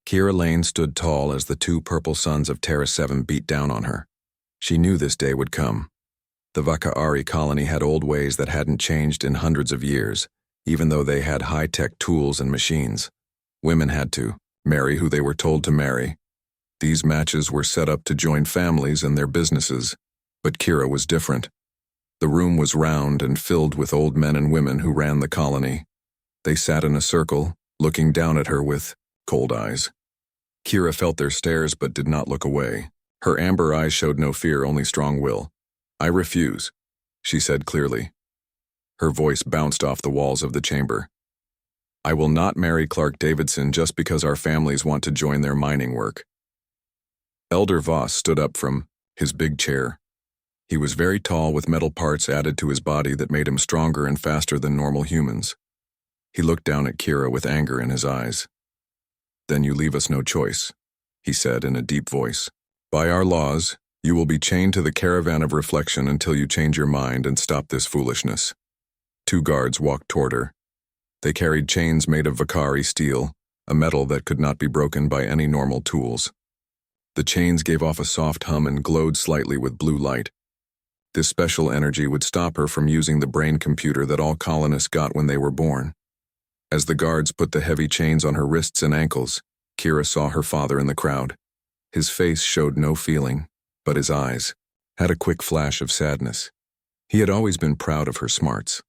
Kira Lane stood tall as the two purple suns of Terra 7 beat down on her. She knew this day would come. The Vaka'ari colony had old ways that hadn't changed in hundreds of years, even though they had high-tech tools and machines. Women had to marry who they were told to marry. These matches were set up to join families and their businesses, but Kira was different. The room was round and filled with old men and women who ran the colony. They sat in a circle, looking down at her with cold eyes. Kira felt their stares but did not look away. Her amber eyes showed no fear, only strong will. "I refuse," she said clearly. Her voice bounced off the walls of the chamber. "I will not marry Clark Davidson just because our families want to join their mining work." Elder Voss stood up from his big chair. He was very tall with metal parts added to his body that made him stronger and faster than normal humans. He looked down at Kira with anger in his eyes. "Then you leave us no choice," he said in a deep voice. "By our laws, you will be chained to the caravan of reflection until you change your mind and stop this foolishness." Two guards walked toward her. They carried chains made of Vakari steel, a metal that could not be broken by any normal tools. The chains gave off a soft hum and glowed slightly with blue light. This special energy would stop her from using the brain computer that all colonists got when they were born. As the guards put the heavy chains on her wrists and ankles, Kira saw her father in the crowd. His face showed no feeling, but his eyes had a quick flash of sadness. He had always been proud of her smarts.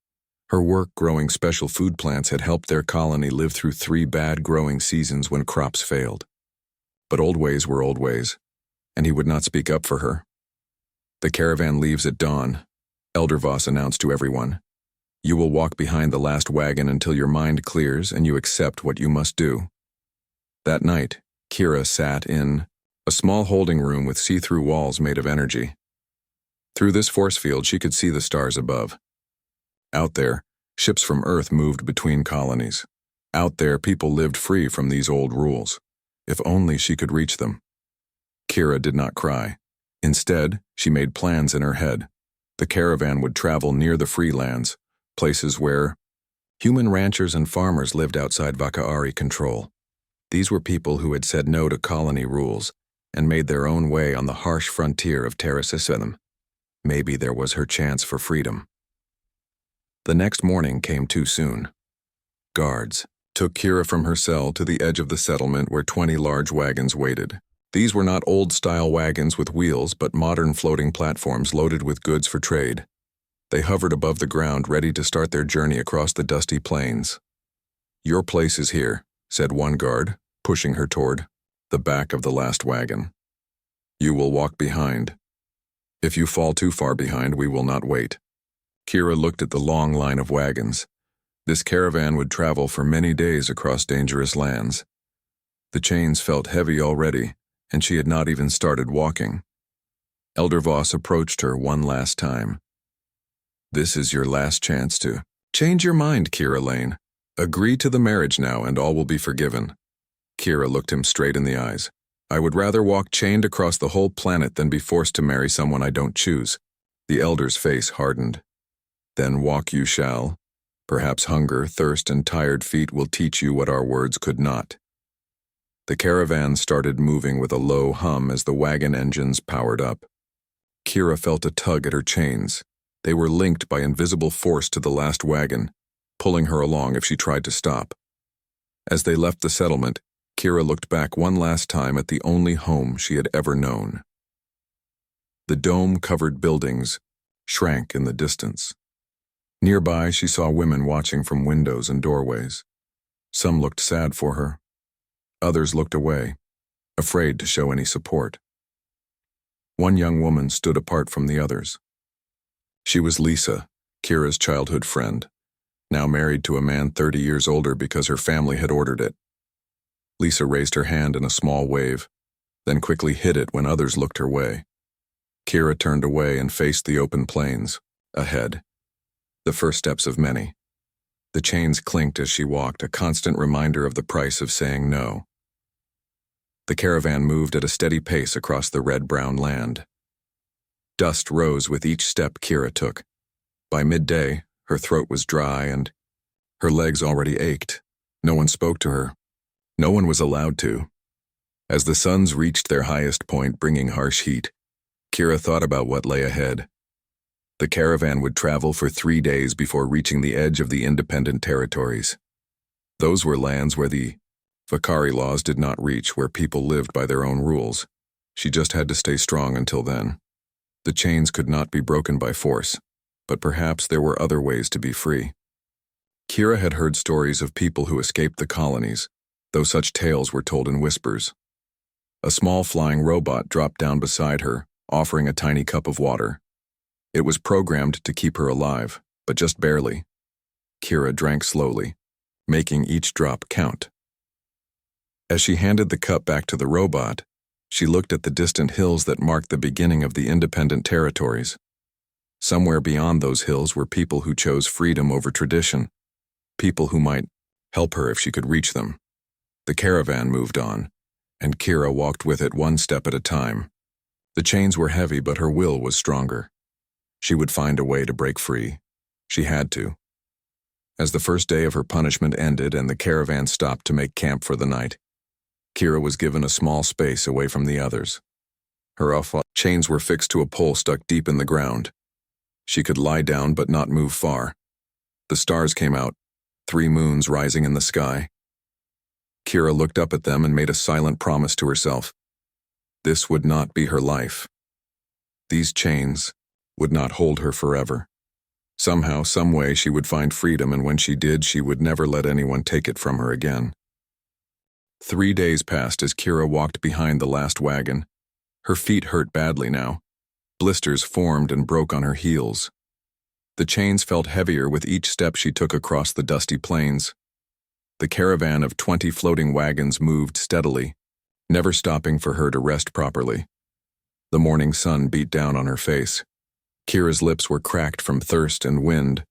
Her work growing special food plants had helped their colony live through 3 bad growing seasons when crops failed. But old ways were old ways, and he would not speak up for her. "The caravan leaves at dawn," Elder Voss announced to everyone. "You will walk behind the last wagon until your mind clears and you accept what you must do." That night, Kira sat in a small holding room with see-through walls made of energy. Through this force field, she could see the stars above. Out there, ships from Earth moved between colonies. Out there, people lived free from these old rules. If only she could reach them. Kira did not cry. Instead, she made plans in her head. The caravan would travel near the free lands, places where human ranchers and farmers lived outside Vaka'ari control. These were people who had said no to colony rules and made their own way on the harsh frontier of Terra 7. Maybe there was her chance for freedom. The next morning came too soon. Guards took Kira from her cell to the edge of the settlement where 20 large wagons waited. These were not old-style wagons with wheels, but modern floating platforms loaded with goods for trade. They hovered above the ground, ready to start their journey across the dusty plains. "Your place is here," said one guard, pushing her toward the back of the last wagon. "You will walk behind. If you fall too far behind, we will not wait." Kira looked at the long line of wagons. This caravan would travel for many days across dangerous lands. The chains felt heavy already, and she had not even started walking. Elder Voss approached her one last time. "This is your last chance to change your mind, Kira Lane. Agree to the marriage now and all will be forgiven." Kira looked him straight in the eyes. "I would rather walk chained across the whole planet than be forced to marry someone I don't choose." The elder's face hardened. "Then walk you shall. Perhaps hunger, thirst, and tired feet will teach you what our words could not." The caravan started moving with a low hum as the wagon engines powered up. Kira felt a tug at her chains. They were linked by invisible force to the last wagon, pulling her along if she tried to stop. As they left the settlement, Kira looked back one last time at the only home she had ever known. The dome-covered buildings shrank in the distance. Nearby, she saw women watching from windows and doorways. Some looked sad for her. Others looked away, afraid to show any support. One young woman stood apart from the others. She was Lisa, Kira's childhood friend, now married to a man 30 years older because her family had ordered it. Lisa raised her hand in a small wave, then quickly hid it when others looked her way. Kira turned away and faced the open plains, ahead. The first steps of many. The chains clinked as she walked, a constant reminder of the price of saying no. The caravan moved at a steady pace across the red-brown land. Dust rose with each step Kira took. By midday, her throat was dry and her legs already ached. No one spoke to her. No one was allowed to. As the suns reached their highest point, bringing harsh heat, Kira thought about what lay ahead. The caravan would travel for 3 days before reaching the edge of the independent territories. Those were lands where the Vakari laws did not reach, where people lived by their own rules. She just had to stay strong until then. The chains could not be broken by force, but perhaps there were other ways to be free. Kira had heard stories of people who escaped the colonies, though such tales were told in whispers. A small flying robot dropped down beside her, offering a tiny cup of water. It was programmed to keep her alive, but just barely. Kira drank slowly, making each drop count. As she handed the cup back to the robot, she looked at the distant hills that marked the beginning of the independent territories. Somewhere beyond those hills were people who chose freedom over tradition, people who might help her if she could reach them. The caravan moved on, and Kira walked with it one step at a time. The chains were heavy, but her will was stronger. She would find a way to break free. She had to. As the first day of her punishment ended and the caravan stopped to make camp for the night, Kira was given a small space away from the others. Her chains were fixed to a pole stuck deep in the ground. She could lie down but not move far. The stars came out, 3 moons rising in the sky. Kira looked up at them and made a silent promise to herself. This would not be her life. These chains would not hold her forever. Somehow, some way, she would find freedom, and when she did, she would never let anyone take it from her again. 3 days passed as Kira walked behind the last wagon. Her feet hurt badly now. Blisters formed and broke on her heels. The chains felt heavier with each step she took across the dusty plains. The caravan of 20 floating wagons moved steadily, never stopping for her to rest properly. The morning sun beat down on her face. Kira's lips were cracked from thirst and wind.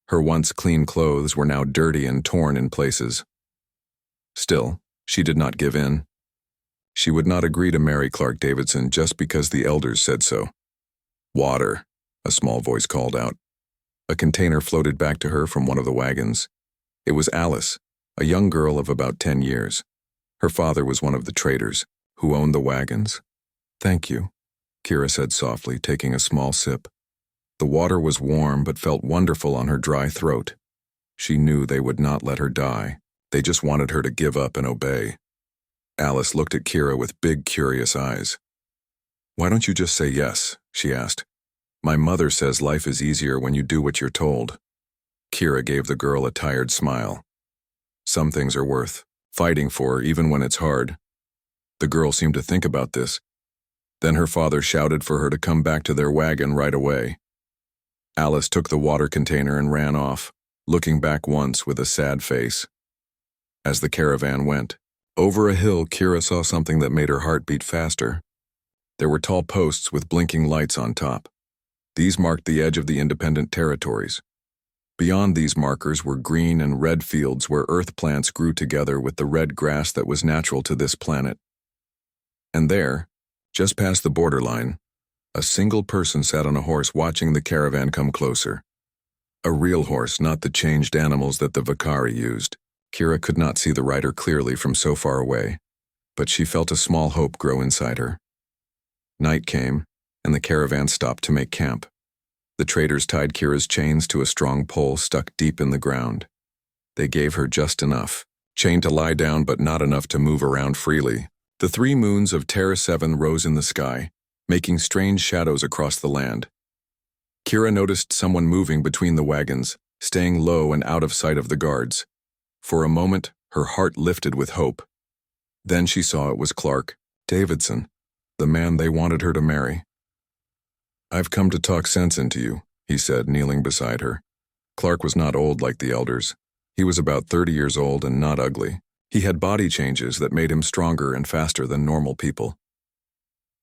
Her once clean clothes were now dirty and torn in places. Still, she did not give in. She would not agree to marry Clark Davidson just because the elders said so. "Water," a small voice called out. A container floated back to her from one of the wagons. It was Alice, a young girl of about 10 years. Her father was one of the traders who owned the wagons. "Thank you," Kira said softly, taking a small sip. The water was warm but felt wonderful on her dry throat. She knew they would not let her die. They just wanted her to give up and obey. Alice looked at Kira with big, curious eyes. "Why don't you just say yes?" she asked. "My mother says life is easier when you do what you're told." Kira gave the girl a tired smile. "Some things are worth fighting for, even when it's hard." The girl seemed to think about this. Then her father shouted for her to come back to their wagon right away. Alice took the water container and ran off, looking back once with a sad face. As the caravan went over a hill, Kira saw something that made her heart beat faster. There were tall posts with blinking lights on top. These marked the edge of the independent territories. Beyond these markers were green and red fields where earth plants grew together with the red grass that was natural to this planet. And there, just past the borderline, a single person sat on a horse watching the caravan come closer. A real horse, not the changed animals that the Vakari used. Kira could not see the rider clearly from so far away, but she felt a small hope grow inside her. Night came, and the caravan stopped to make camp. The traders tied Kira's chains to a strong pole stuck deep in the ground. They gave her just enough, chained to lie down but not enough to move around freely. The 3 moons of Terra 7 rose in the sky, making strange shadows across the land. Kira noticed someone moving between the wagons, staying low and out of sight of the guards. For a moment, her heart lifted with hope. Then she saw it was Clark Davidson, the man they wanted her to marry. "I've come to talk sense into you," he said, kneeling beside her. Clark was not old like the elders. He was about 30 years old and not ugly. He had body changes that made him stronger and faster than normal people.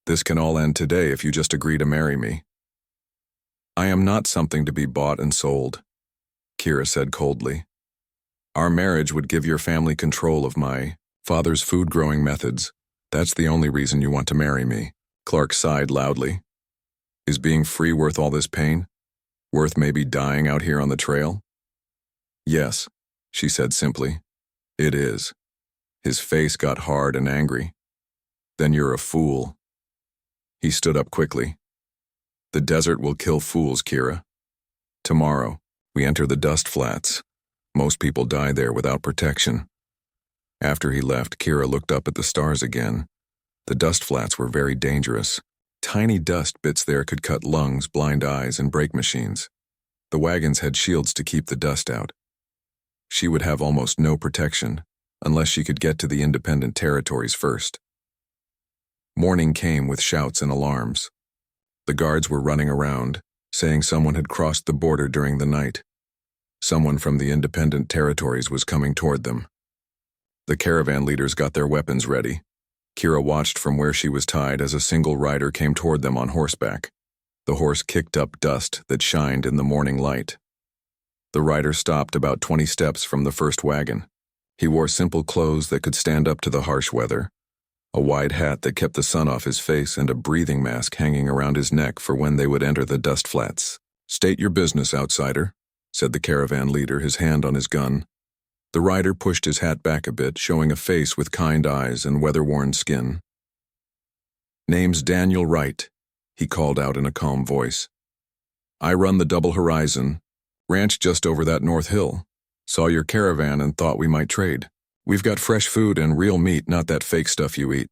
"This can all end today if you just agree to marry me." "I am not something to be bought and sold," Kira said coldly. "Our marriage would give your family control of my father's food-growing methods. That's the only reason you want to marry me." Clark sighed loudly. "Is being free worth all this pain? Worth maybe dying out here on the trail?" "Yes," she said simply. "It is." His face got hard and angry. Then you're a fool. He stood up quickly. The desert will kill fools, Kira. Tomorrow, we enter the dust flats. Most people die there without protection. After he left, Kira looked up at the stars again. The dust flats were very dangerous. Tiny dust bits there could cut lungs, blind eyes, and brake machines. The wagons had shields to keep the dust out. She would have almost no protection, unless she could get to the independent territories first. Morning came with shouts and alarms. The guards were running around, saying someone had crossed the border during the night. Someone from the independent territories was coming toward them. The caravan leaders got their weapons ready. Kira watched from where she was tied as a single rider came toward them on horseback. The horse kicked up dust that shined in the morning light. The rider stopped about 20 steps from the first wagon. He wore simple clothes that could stand up to the harsh weather, a wide hat that kept the sun off his face, and a breathing mask hanging around his neck for when they would enter the dust flats. "State your business, outsider," said the caravan leader, his hand on his gun. The rider pushed his hat back a bit, showing a face with kind eyes and weather-worn skin. "Name's Daniel Wright," he called out in a calm voice. "I run the Double Horizon, ranch just over that north hill. Saw your caravan and thought we might trade. We've got fresh food and real meat, not that fake stuff you eat."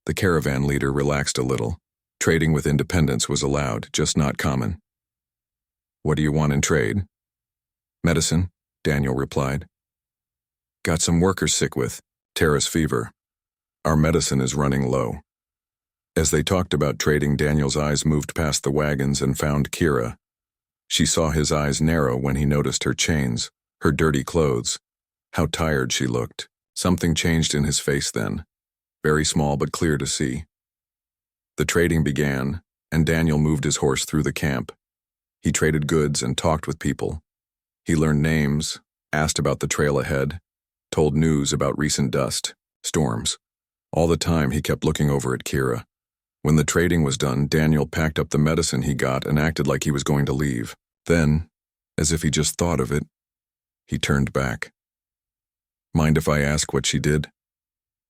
The caravan leader relaxed a little. Trading with independents was allowed, just not common. "What do you want in trade?" "Medicine," Daniel replied. "Got some workers sick with terrace fever. Our medicine is running low." As they talked about trading, Daniel's eyes moved past the wagons and found Kira. She saw his eyes narrow when he noticed her chains, her dirty clothes, how tired she looked. Something changed in his face then, very small but clear to see. The trading began, and Daniel moved his horse through the camp. He traded goods and talked with people. He learned names, asked about the trail ahead, told news about recent dust, storms. All the time he kept looking over at Kira. When the trading was done, Daniel packed up the medicine he got and acted like he was going to leave. Then, as if he just thought of it, he turned back. "Mind if I ask what she did?"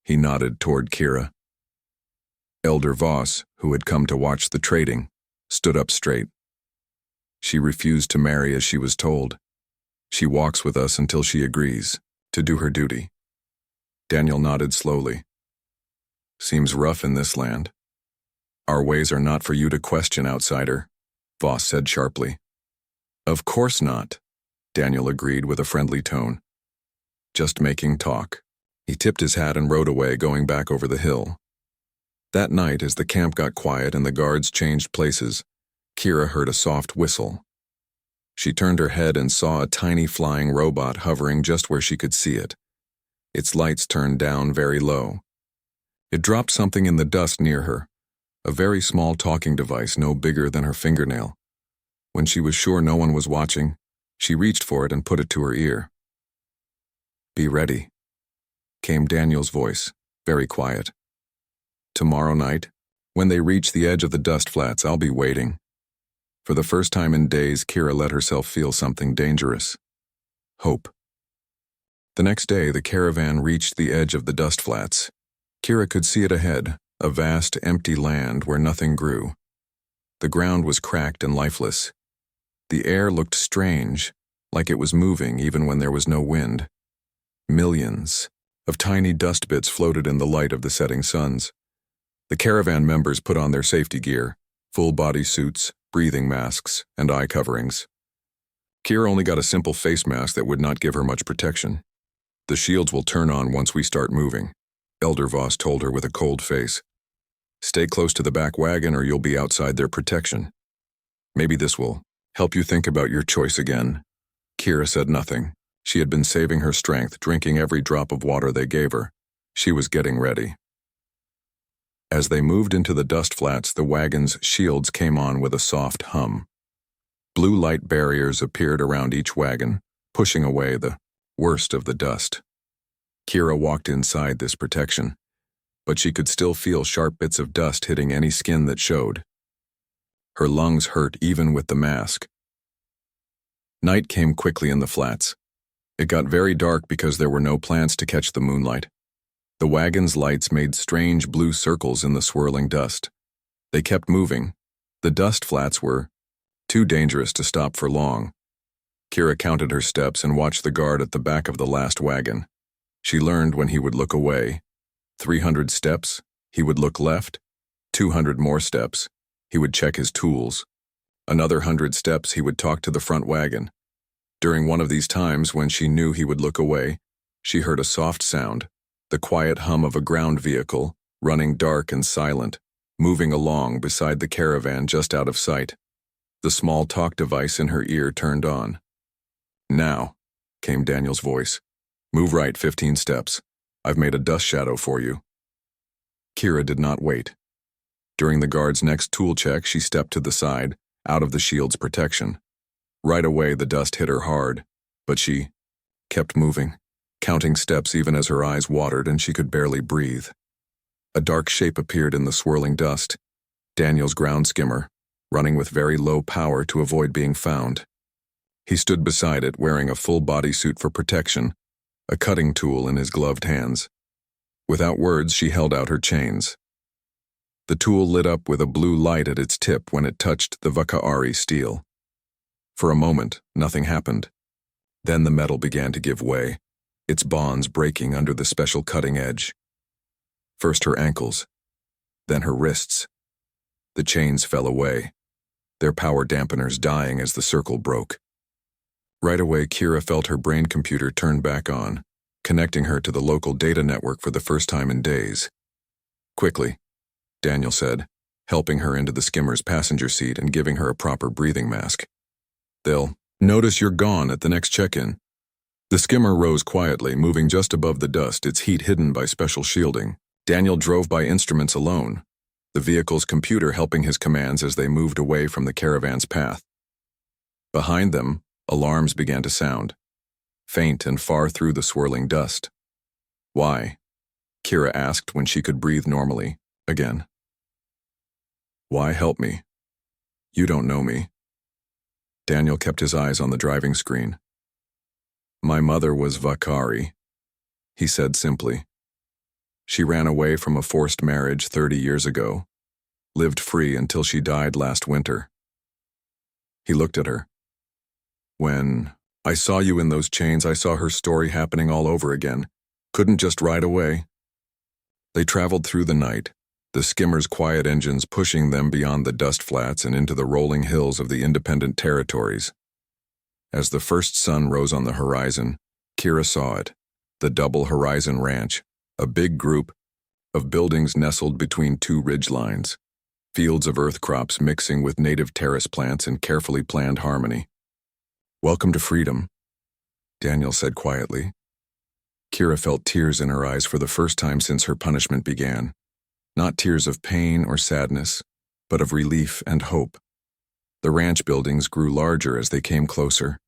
He nodded toward Kira. Elder Voss, who had come to watch the trading, stood up straight. "She refused to marry as she was told. She walks with us until she agrees to do her duty." Daniel nodded slowly. "Seems rough in this land." "Our ways are not for you to question, outsider," Voss said sharply. "Of course not," Daniel agreed with a friendly tone. "Just making talk." He tipped his hat and rode away, going back over the hill. That night, as the camp got quiet and the guards changed places, Kira heard a soft whistle. She turned her head and saw a tiny flying robot hovering just where she could see it. Its lights turned down very low. It dropped something in the dust near her, a very small talking device no bigger than her fingernail. When she was sure no one was watching, she reached for it and put it to her ear. "Be ready," came Daniel's voice, very quiet. "Tomorrow night, when they reach the edge of the dust flats, I'll be waiting." For the first time in days, Kira let herself feel something dangerous. Hope. The next day, the caravan reached the edge of the dust flats. Kira could see it ahead, a vast, empty land where nothing grew. The ground was cracked and lifeless. The air looked strange, like it was moving even when there was no wind. Millions of tiny dust bits floated in the light of the setting suns. The caravan members put on their safety gear, full-body suits, breathing masks, and eye coverings. Kira only got a simple face mask that would not give her much protection. "The shields will turn on once we start moving," Elder Voss told her with a cold face. "Stay close to the back wagon or you'll be outside their protection. Maybe this will help you think about your choice again." Kira said nothing. She had been saving her strength, drinking every drop of water they gave her. She was getting ready. As they moved into the dust flats, the wagon's shields came on with a soft hum. Blue light barriers appeared around each wagon, pushing away the worst of the dust. Kira walked inside this protection, but she could still feel sharp bits of dust hitting any skin that showed. Her lungs hurt even with the mask. Night came quickly in the flats. It got very dark because there were no plants to catch the moonlight. The wagon's lights made strange blue circles in the swirling dust. They kept moving. The dust flats were too dangerous to stop for long. Kira counted her steps and watched the guard at the back of the last wagon. She learned when he would look away. 300 steps, he would look left. 200 more steps, he would check his tools. Another 100 steps, he would talk to the front wagon. During one of these times, when she knew he would look away, she heard a soft sound, the quiet hum of a ground vehicle, running dark and silent, moving along beside the caravan just out of sight. The small talk device in her ear turned on. "Now," came Daniel's voice. "Move right 15 steps. I've made a dust shadow for you." Kira did not wait. During the guard's next tool check, she stepped to the side, out of the shield's protection. Right away, the dust hit her hard, but she kept moving, counting steps even as her eyes watered and she could barely breathe. A dark shape appeared in the swirling dust, Daniel's ground skimmer, running with very low power to avoid being found. He stood beside it, wearing a full bodysuit for protection, a cutting tool in his gloved hands. Without words, she held out her chains. The tool lit up with a blue light at its tip when it touched the Vaka'ari steel. For a moment, nothing happened. Then the metal began to give way, its bonds breaking under the special cutting edge. First her ankles, then her wrists. The chains fell away, their power dampeners dying as the circle broke. Right away, Kira felt her brain computer turn back on, connecting her to the local data network for the first time in days. "Quickly," Daniel said, helping her into the skimmer's passenger seat and giving her a proper breathing mask. "They'll notice you're gone at the next check-in." The skimmer rose quietly, moving just above the dust, its heat hidden by special shielding. Daniel drove by instruments alone, the vehicle's computer helping his commands as they moved away from the caravan's path. Behind them, alarms began to sound, faint and far through the swirling dust. "Why?" Kira asked when she could breathe normally, again. "Why help me? You don't know me." Daniel kept his eyes on the driving screen. "My mother was Vakari," he said simply. "She ran away from a forced marriage 30 years ago, lived free until she died last winter." He looked at her. "When I saw you in those chains, I saw her story happening all over again. Couldn't just ride away." They traveled through the night, the skimmer's quiet engines pushing them beyond the dust flats and into the rolling hills of the independent territories. As the first sun rose on the horizon, Kira saw it, the Double Horizon Ranch, a big group of buildings nestled between two ridge lines, fields of earth crops mixing with native terrace plants in carefully planned harmony. "Welcome to freedom," Daniel said quietly. Kira felt tears in her eyes for the first time since her punishment began. Not tears of pain or sadness, but of relief and hope. The ranch buildings grew larger as they came closer.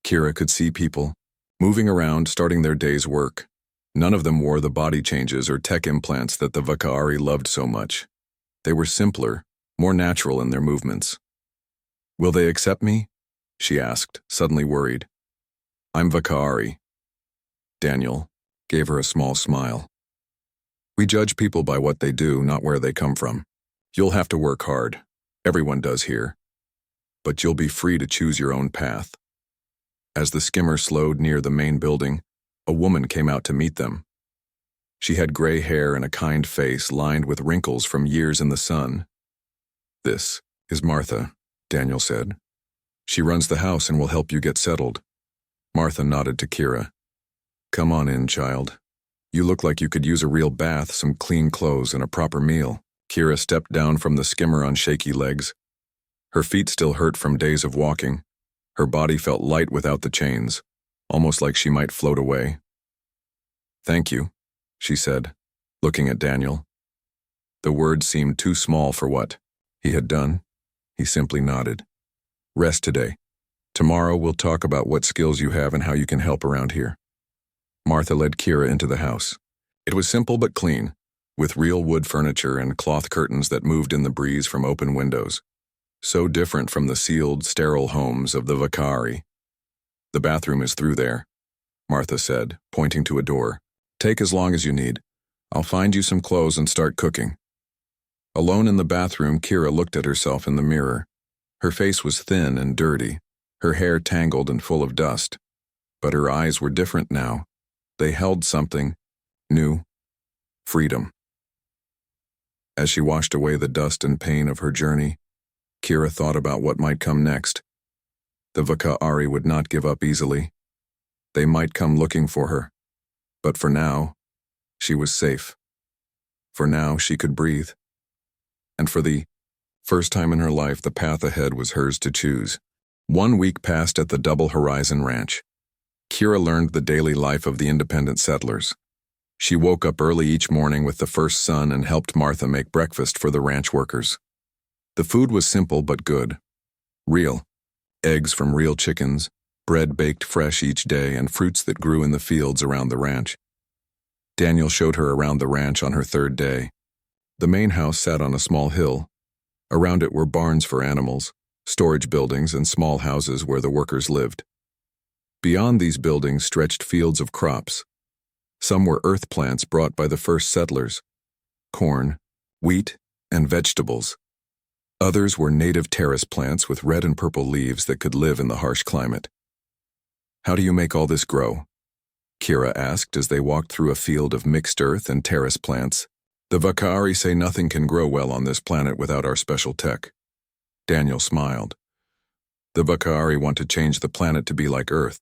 Kira could see people, moving around, starting their day's work. None of them wore the body changes or tech implants that the Vaka'ari loved so much. They were simpler, more natural in their movements. "Will they accept me?" she asked, suddenly worried. "I'm Vaka'ari." Daniel gave her a small smile. "We judge people by what they do, not where they come from. You'll have to work hard. Everyone does here. But you'll be free to choose your own path." As the skimmer slowed near the main building, a woman came out to meet them. She had gray hair and a kind face lined with wrinkles from years in the sun. "This is Martha," Daniel said. "She runs the house and will help you get settled." Martha nodded to Kira. "Come on in, child. You look like you could use a real bath, some clean clothes, and a proper meal." Kira stepped down from the skimmer on shaky legs. Her feet still hurt from days of walking. Her body felt light without the chains, almost like she might float away. "Thank you," she said, looking at Daniel. The words seemed too small for what he had done. He simply nodded. "Rest today. Tomorrow we'll talk about what skills you have and how you can help around here." Martha led Kira into the house. It was simple but clean, with real wood furniture and cloth curtains that moved in the breeze from open windows. So different from the sealed, sterile homes of the Vakari. "The bathroom is through there," Martha said, pointing to a door. "Take as long as you need. I'll find you some clothes and start cooking. Alone in the bathroom, Kira looked at herself in the mirror. Her face was thin and dirty, her hair tangled and full of dust. But her eyes were different now. They held something new: freedom. As she washed away the dust and pain of her journey, Kira thought about what might come next. The Vaka'ari would not give up easily. They might come looking for her. But for now, she was safe. For now, she could breathe. And for the first time in her life, the path ahead was hers to choose. 1 week passed at the Double Horizon Ranch. Kira learned the daily life of the independent settlers. She woke up early each morning with the first sun and helped Martha make breakfast for the ranch workers. The food was simple but good. Real. Eggs from real chickens, bread baked fresh each day, and fruits that grew in the fields around the ranch. Daniel showed her around the ranch on her third day. The main house sat on a small hill. Around it were barns for animals, storage buildings, and small houses where the workers lived. Beyond these buildings stretched fields of crops. Some were earth plants brought by the first settlers: corn, wheat, and vegetables. Others were native terrace plants with red and purple leaves that could live in the harsh climate. "How do you make all this grow?" Kira asked as they walked through a field of mixed earth and terrace plants. "The Vaka'ari say nothing can grow well on this planet without our special tech." Daniel smiled. "The Vaka'ari want to change the planet to be like Earth.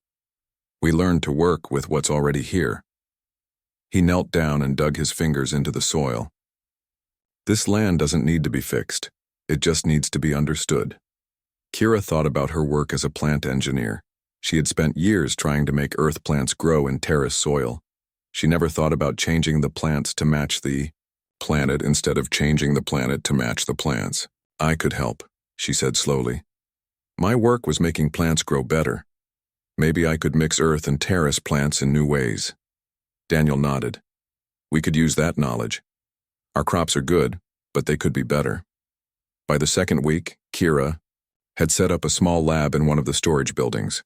We learned to work with what's already here." He knelt down and dug his fingers into the soil. "This land doesn't need to be fixed. It just needs to be understood." Kira thought about her work as a plant engineer. She had spent years trying to make earth plants grow in terrace soil. She never thought about changing the plants to match the planet instead of changing the planet to match the plants. "I could help," she said slowly. "My work was making plants grow better. Maybe I could mix earth and terrace plants in new ways." Daniel nodded. "We could use that knowledge. Our crops are good, but they could be better." By the second week, Kira had set up a small lab in one of the storage buildings.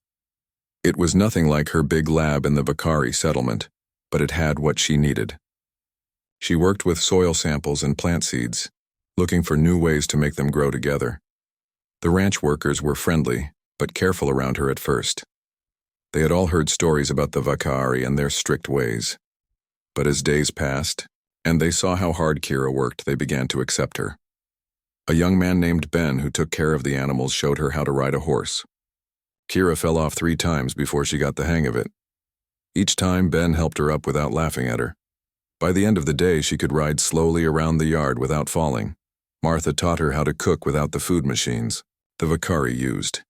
It was nothing like her big lab in the Vakari settlement, but it had what she needed. She worked with soil samples and plant seeds, looking for new ways to make them grow together. The ranch workers were friendly, but careful around her at first. They had all heard stories about the Vakari and their strict ways. But as days passed, and they saw how hard Kira worked, they began to accept her. A young man named Ben who took care of the animals showed her how to ride a horse. Kira fell off 3 times before she got the hang of it. Each time, Ben helped her up without laughing at her. By the end of the day, she could ride slowly around the yard without falling. Martha taught her how to cook without the food machines the Vakari used.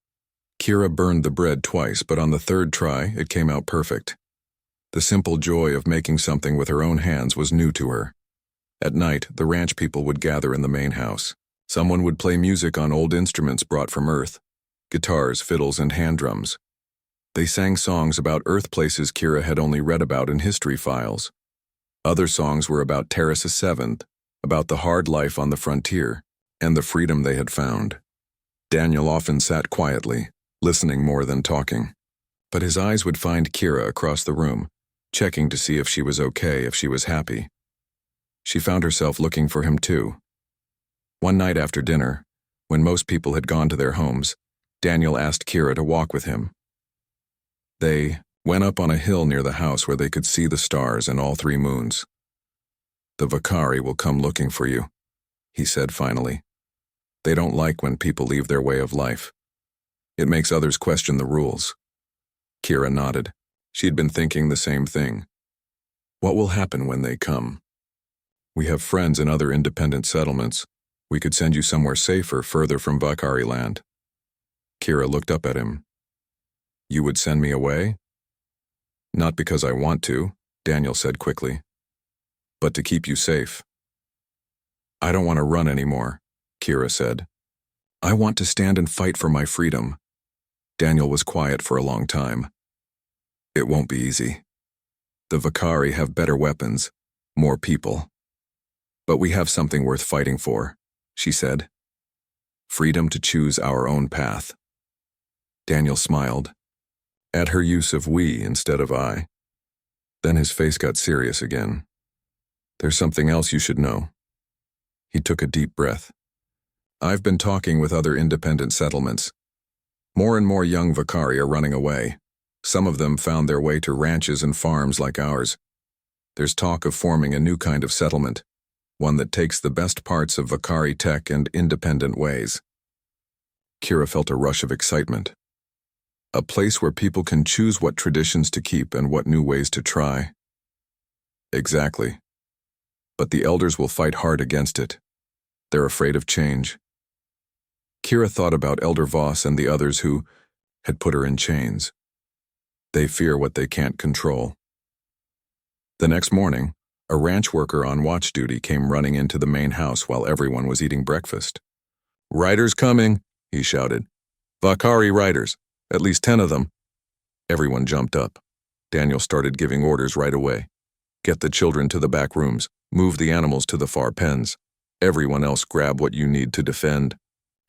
Kira burned the bread twice, but on the third try, it came out perfect. The simple joy of making something with her own hands was new to her. At night, the ranch people would gather in the main house. Someone would play music on old instruments brought from Earth: guitars, fiddles, and hand drums. They sang songs about Earth places Kira had only read about in history files. Other songs were about Terrace 7, about the hard life on the frontier, and the freedom they had found. Daniel often sat quietly, listening more than talking. But his eyes would find Kira across the room, checking to see if she was okay, if she was happy. She found herself looking for him too. One night after dinner, when most people had gone to their homes, Daniel asked Kira to walk with him. They went up on a hill near the house where they could see the stars and all 3 moons. "The Vakari will come looking for you," he said finally. "They don't like when people leave their way of life. It makes others question the rules." Kira nodded. She'd been thinking the same thing. "What will happen when they come?" "We have friends in other independent settlements. We could send you somewhere safer, further from Vakari land." Kira looked up at him. "You would send me away?" "Not because I want to," Daniel said quickly, "but to keep you safe." "I don't want to run anymore," Kira said. "I want to stand and fight for my freedom." Daniel was quiet for a long time. "It won't be easy. The Vakari have better weapons, more people. But we have something worth fighting for," she said. "Freedom to choose our own path." Daniel smiled, at her use of we instead of I. Then his face got serious again. There's something else you should know. He took a deep breath. I've been talking with other independent settlements. More and more young Vakari are running away. Some of them found their way to ranches and farms like ours. There's talk of forming a new kind of settlement, one that takes the best parts of Vakari tech and independent ways. Kira felt a rush of excitement. A place where people can choose what traditions to keep and what new ways to try. Exactly. But the elders will fight hard against it. They're afraid of change. Kira thought about Elder Voss and the others who had put her in chains. They fear what they can't control. The next morning, a ranch worker on watch duty came running into the main house while everyone was eating breakfast. "Riders coming," he shouted. "Vakari riders, at least 10 of them." Everyone jumped up. Daniel started giving orders right away. Get the children to the back rooms, move the animals to the far pens. Everyone else grab what you need to defend.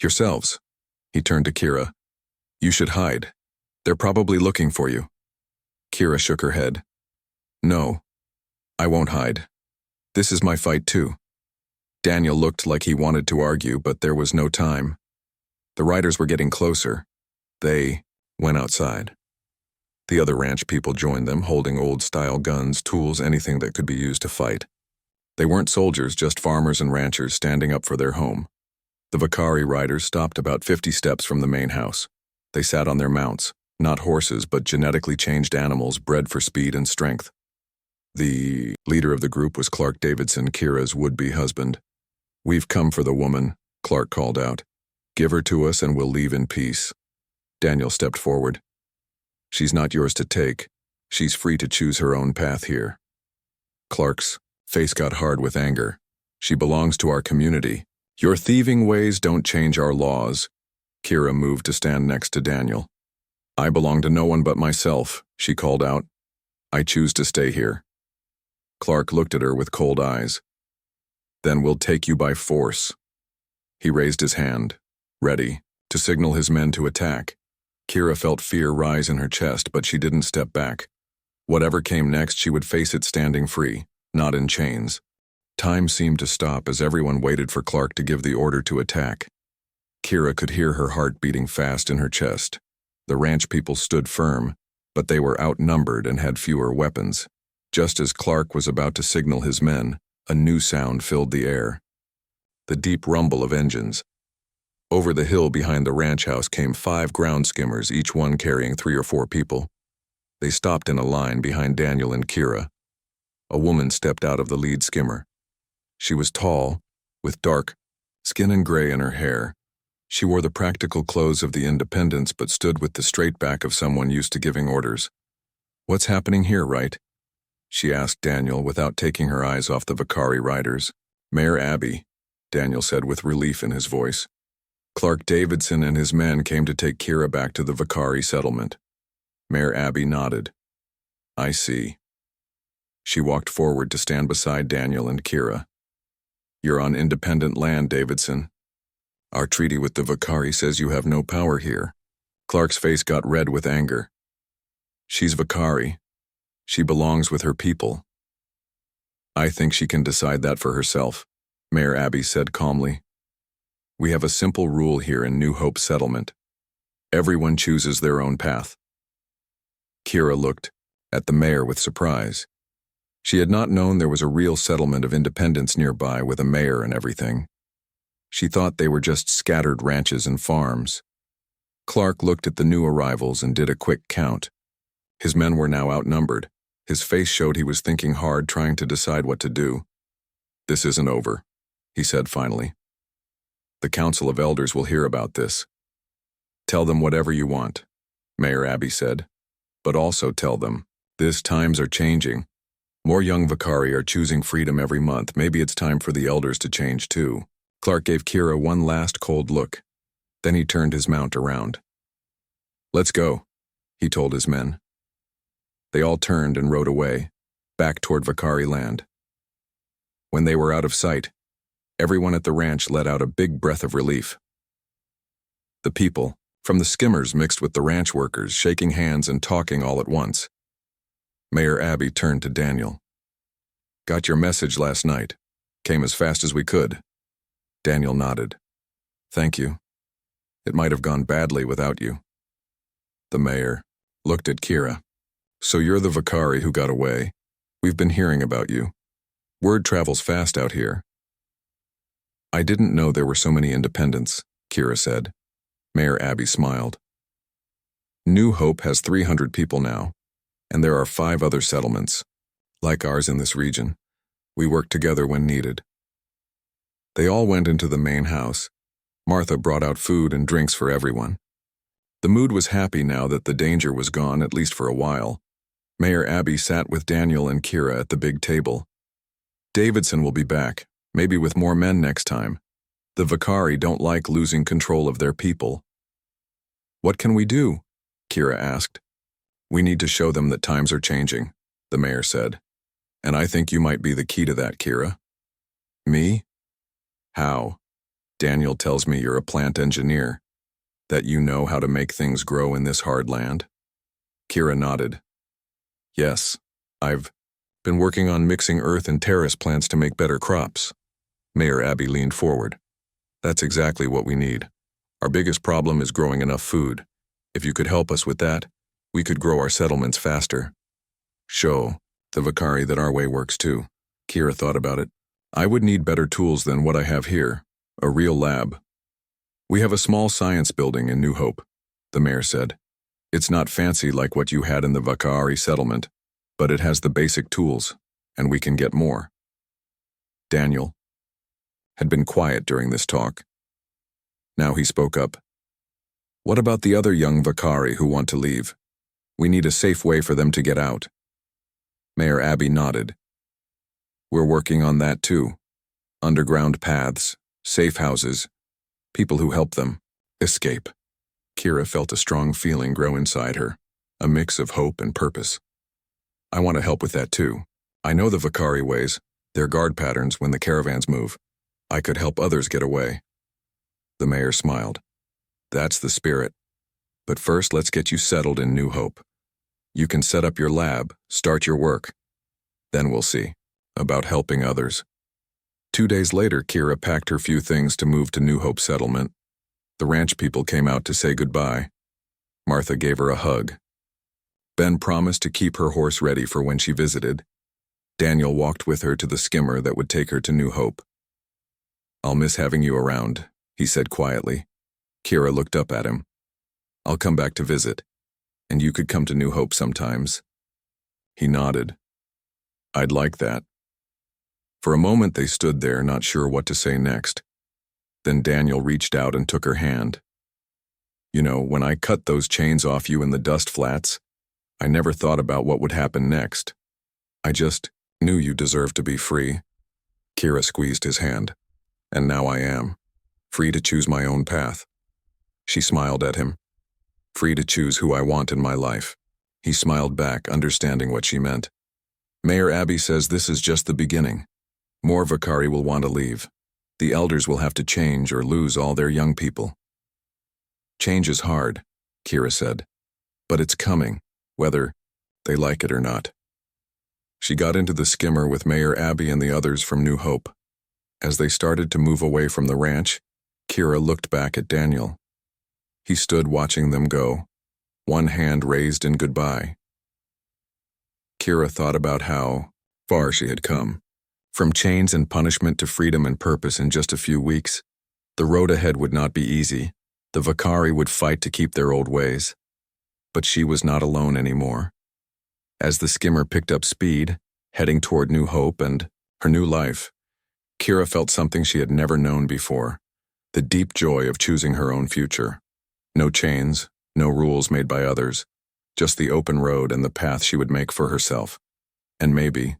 Yourselves. He turned to Kira. You should hide. They're probably looking for you. Kira shook her head. No, I won't hide. This is my fight too. Daniel looked like he wanted to argue, but there was no time. The riders were getting closer. They went outside. The other ranch people joined them, holding old-style guns, tools, anything that could be used to fight. They weren't soldiers, just farmers and ranchers standing up for their home. The Vakari riders stopped about 50 steps from the main house. They sat on their mounts, not horses, but genetically changed animals bred for speed and strength. The leader of the group was Clark Davidson, Kira's would-be husband. We've come for the woman, Clark called out. Give her to us and we'll leave in peace. Daniel stepped forward. She's not yours to take. She's free to choose her own path here. Clark's face got hard with anger. She belongs to our community. Your thieving ways don't change our laws. Kira moved to stand next to Daniel. I belong to no one but myself, she called out. I choose to stay here. Clark looked at her with cold eyes. Then we'll take you by force. He raised his hand, ready, to signal his men to attack. Kira felt fear rise in her chest, but she didn't step back. Whatever came next, she would face it standing free, not in chains. Time seemed to stop as everyone waited for Clark to give the order to attack. Kira could hear her heart beating fast in her chest. The ranch people stood firm, but they were outnumbered and had fewer weapons. Just as Clark was about to signal his men, a new sound filled the air. The deep rumble of engines. Over the hill behind the ranch house came 5 ground skimmers, each one carrying 3 or 4 people. They stopped in a line behind Daniel and Kira. A woman stepped out of the lead skimmer. She was tall, with dark skin and gray in her hair. She wore the practical clothes of the independents but stood with the straight back of someone used to giving orders. What's happening here, right? She asked Daniel without taking her eyes off the Vakari riders. Mayor Abbey, Daniel said with relief in his voice. Clark Davidson and his men came to take Kira back to the Vakari settlement. Mayor Abbey nodded. I see. She walked forward to stand beside Daniel and Kira. You're on independent land, Davidson. Our treaty with the Vakari says you have no power here. Clark's face got red with anger. She's Vakari. She belongs with her people. I think she can decide that for herself, Mayor Abbey said calmly. We have a simple rule here in New Hope Settlement. Everyone chooses their own path. Kira looked at the mayor with surprise. She had not known there was a real settlement of independents nearby with a mayor and everything. She thought they were just scattered ranches and farms. Clark looked at the new arrivals and did a quick count. His men were now outnumbered. His face showed he was thinking hard, trying to decide what to do. This isn't over, he said finally. The Council of Elders will hear about this. Tell them whatever you want, Mayor Abbey said. But also tell them, times are changing. More young Vakari are choosing freedom every month. Maybe it's time for the elders to change too. Clark gave Kira one last cold look. Then he turned his mount around. Let's go, he told his men. They all turned and rode away, back toward Vakari land. When they were out of sight, everyone at the ranch let out a big breath of relief. The people, from the skimmers mixed with the ranch workers, shaking hands and talking all at once. Mayor Abbey turned to Daniel. Got your message last night. Came as fast as we could. Daniel nodded. Thank you. It might have gone badly without you. The mayor looked at Kira. So you're the Vakari who got away. We've been hearing about you. Word travels fast out here. I didn't know there were so many independents, Kira said. Mayor Abby smiled. New Hope has 300 people now, and there are 5 other settlements, like ours in this region. We work together when needed. They all went into the main house. Martha brought out food and drinks for everyone. The mood was happy now that the danger was gone, at least for a while. Mayor Abby sat with Daniel and Kira at the big table. Davidson will be back, maybe with more men next time. The Vakari don't like losing control of their people. What can we do? Kira asked. We need to show them that times are changing, the mayor said. And I think you might be the key to that, Kira. Me? How? Daniel tells me you're a plant engineer, that you know how to make things grow in this hard land. Kira nodded. Yes, I've been working on mixing earth and terrace plants to make better crops. Mayor Abby leaned forward. That's exactly what we need. Our biggest problem is growing enough food. If you could help us with that, we could grow our settlements faster. Show the Vakari that our way works too. Kira thought about it. I would need better tools than what I have here, a real lab. We have a small science building in New Hope, the mayor said. It's not fancy like what you had in the Vakari settlement, but it has the basic tools, and we can get more. Daniel had been quiet during this talk. Now he spoke up. What about the other young Vakari who want to leave? We need a safe way for them to get out. Mayor Abby nodded. We're working on that too. Underground paths, safe houses, people who help them escape. Kira felt a strong feeling grow inside her, a mix of hope and purpose. I want to help with that too. I know the Vakari ways, their guard patterns when the caravans move. I could help others get away. The mayor smiled. That's the spirit. But first, let's get you settled in New Hope. You can set up your lab, start your work. Then we'll see about helping others. 2 days later, Kira packed her few things to move to New Hope settlement. The ranch people came out to say goodbye. Martha gave her a hug. Ben promised to keep her horse ready for when she visited. Daniel walked with her to the skimmer that would take her to New Hope. I'll miss having you around, he said quietly. Kira looked up at him. I'll come back to visit, and you could come to New Hope sometimes. He nodded. I'd like that. For a moment they stood there, not sure what to say next. Then Daniel reached out and took her hand. You know, when I cut those chains off you in the dust flats, I never thought about what would happen next. I just knew you deserved to be free. Kira squeezed his hand. And now I am, free to choose my own path. She smiled at him. Free to choose who I want in my life. He smiled back, understanding what she meant. Mayor Abby says this is just the beginning. More Vakari will want to leave. The elders will have to change or lose all their young people. Change is hard, Kira said. But it's coming, whether they like it or not. She got into the skimmer with Mayor Abby and the others from New Hope. As they started to move away from the ranch, Kira looked back at Daniel. He stood watching them go, one hand raised in goodbye. Kira thought about how far she had come. From chains and punishment to freedom and purpose in just a few weeks. The road ahead would not be easy. The Vakari would fight to keep their old ways. But she was not alone anymore. As the skimmer picked up speed, heading toward New Hope and her new life, Kira felt something she had never known before, the deep joy of choosing her own future. No chains, no rules made by others, just the open road and the path she would make for herself. And maybe,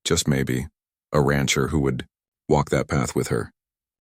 just maybe, a rancher who would walk that path with her.